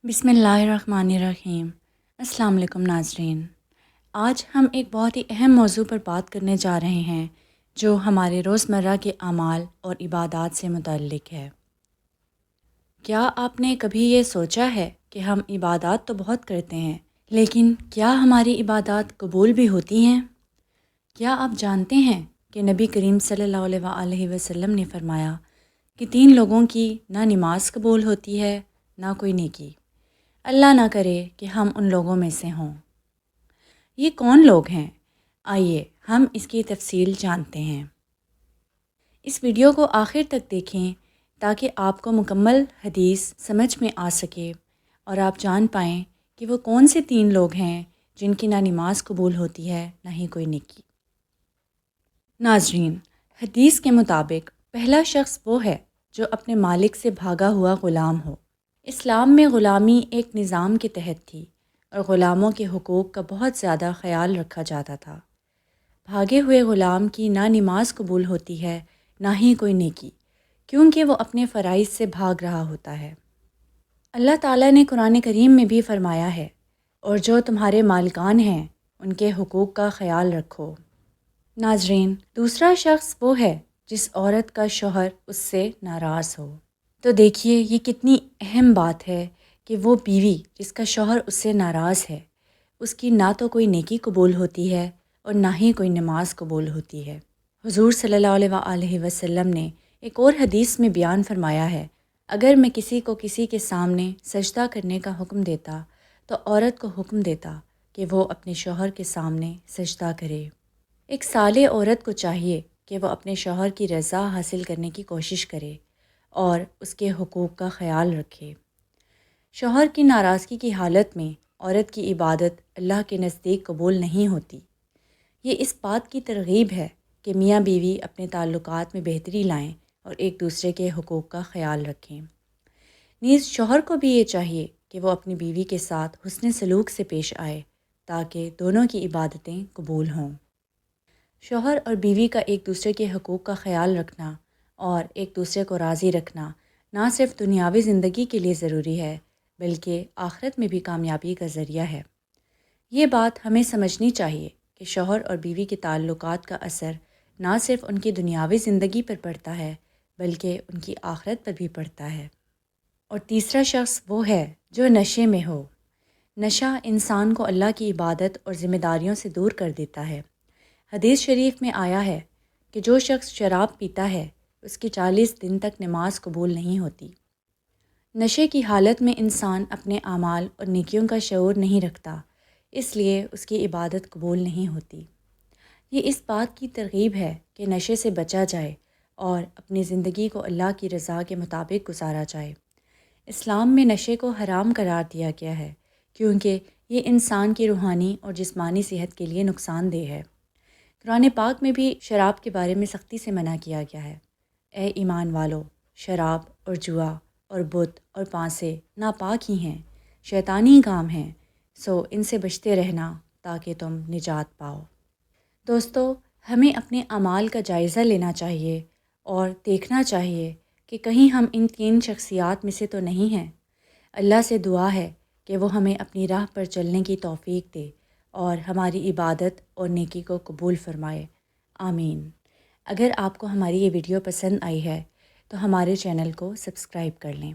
بسم اللہ الرحمن الرحیم۔ السلام علیکم ناظرین۔ آج ہم ایک بہت ہی اہم موضوع پر بات کرنے جا رہے ہیں جو ہمارے روزمرہ کے اعمال اور عبادات سے متعلق ہے۔ کیا آپ نے کبھی یہ سوچا ہے کہ ہم عبادات تو بہت کرتے ہیں، لیکن کیا ہماری عبادات قبول بھی ہوتی ہیں؟ کیا آپ جانتے ہیں کہ نبی کریم صلی اللہ علیہ وسلم نے فرمایا کہ 3 لوگوں کی نہ نماز قبول ہوتی ہے نہ کوئی نیکی۔ اللہ نہ کرے کہ ہم ان لوگوں میں سے ہوں۔ یہ کون لوگ ہیں؟ آئیے ہم اس کی تفصیل جانتے ہیں۔ اس ویڈیو کو آخر تک دیکھیں تاکہ آپ کو مکمل حدیث سمجھ میں آ سکے اور آپ جان پائیں کہ وہ کون سے 3 لوگ ہیں جن کی نہ نماز قبول ہوتی ہے نہ ہی کوئی نیکی۔ ناظرین، حدیث کے مطابق پہلا شخص وہ ہے جو اپنے مالک سے بھاگا ہوا غلام ہو۔ اسلام میں غلامی ایک نظام کے تحت تھی اور غلاموں کے حقوق کا بہت زیادہ خیال رکھا جاتا تھا۔ بھاگے ہوئے غلام کی نہ نماز قبول ہوتی ہے نہ ہی کوئی نیکی، کیونکہ وہ اپنے فرائض سے بھاگ رہا ہوتا ہے۔ اللہ تعالیٰ نے قرآن کریم میں بھی فرمایا ہے، اور جو تمہارے مالکان ہیں ان کے حقوق کا خیال رکھو۔ ناظرین، دوسرا شخص وہ ہے جس عورت کا شوہر اس سے ناراض ہو۔ تو دیکھیے یہ کتنی اہم بات ہے کہ وہ بیوی جس کا شوہر اس سے ناراض ہے، اس کی نہ تو کوئی نیکی قبول ہوتی ہے اور نہ ہی کوئی نماز قبول ہوتی ہے۔ حضور صلی اللہ علیہ وسلم نے ایک اور حدیث میں بیان فرمایا ہے، اگر میں کسی کو کسی کے سامنے سجدہ کرنے کا حکم دیتا تو عورت کو حکم دیتا کہ وہ اپنے شوہر کے سامنے سجدہ کرے۔ ایک صالح عورت کو چاہیے کہ وہ اپنے شوہر کی رضا حاصل کرنے کی کوشش کرے اور اس کے حقوق کا خیال رکھے۔ شوہر کی ناراضگی کی حالت میں عورت کی عبادت اللہ کے نزدیک قبول نہیں ہوتی۔ یہ اس بات کی ترغیب ہے کہ میاں بیوی اپنے تعلقات میں بہتری لائیں اور ایک دوسرے کے حقوق کا خیال رکھیں۔ نیز شوہر کو بھی یہ چاہیے کہ وہ اپنی بیوی کے ساتھ حسن سلوک سے پیش آئے تاکہ دونوں کی عبادتیں قبول ہوں۔ شوہر اور بیوی کا ایک دوسرے کے حقوق کا خیال رکھنا اور ایک دوسرے کو راضی رکھنا نہ صرف دنیاوی زندگی کے لیے ضروری ہے بلکہ آخرت میں بھی کامیابی کا ذریعہ ہے۔ یہ بات ہمیں سمجھنی چاہیے کہ شوہر اور بیوی کے تعلقات کا اثر نہ صرف ان کی دنیاوی زندگی پر پڑتا ہے بلکہ ان کی آخرت پر بھی پڑتا ہے۔ اور تیسرا شخص وہ ہے جو نشے میں ہو۔ نشہ انسان کو اللہ کی عبادت اور ذمہ داریوں سے دور کر دیتا ہے۔ حدیث شریف میں آیا ہے کہ جو شخص شراب پیتا ہے اس کی 40 دن تک نماز قبول نہیں ہوتی۔ نشے کی حالت میں انسان اپنے اعمال اور نیکیوں کا شعور نہیں رکھتا، اس لیے اس کی عبادت قبول نہیں ہوتی۔ یہ اس بات کی ترغیب ہے کہ نشے سے بچا جائے اور اپنی زندگی کو اللہ کی رضا کے مطابق گزارا جائے۔ اسلام میں نشے کو حرام قرار دیا گیا ہے کیونکہ یہ انسان کی روحانی اور جسمانی صحت کے لیے نقصان دہ ہے۔ قرآن پاک میں بھی شراب کے بارے میں سختی سے منع کیا گیا ہے۔ اے ایمان والو، شراب اور جوا اور بت اور پانسے ناپاک ہی ہیں، شیطانی کام ہیں، سو ان سے بچتے رہنا تاکہ تم نجات پاؤ۔ دوستو، ہمیں اپنے اعمال کا جائزہ لینا چاہیے اور دیکھنا چاہیے کہ کہیں ہم ان 3 شخصیات میں سے تو نہیں ہیں۔ اللہ سے دعا ہے کہ وہ ہمیں اپنی راہ پر چلنے کی توفیق دے اور ہماری عبادت اور نیکی کو قبول فرمائے، آمین۔ اگر آپ کو ہماری یہ ویڈیو پسند آئی ہے تو ہمارے چینل کو سبسکرائب کر لیں۔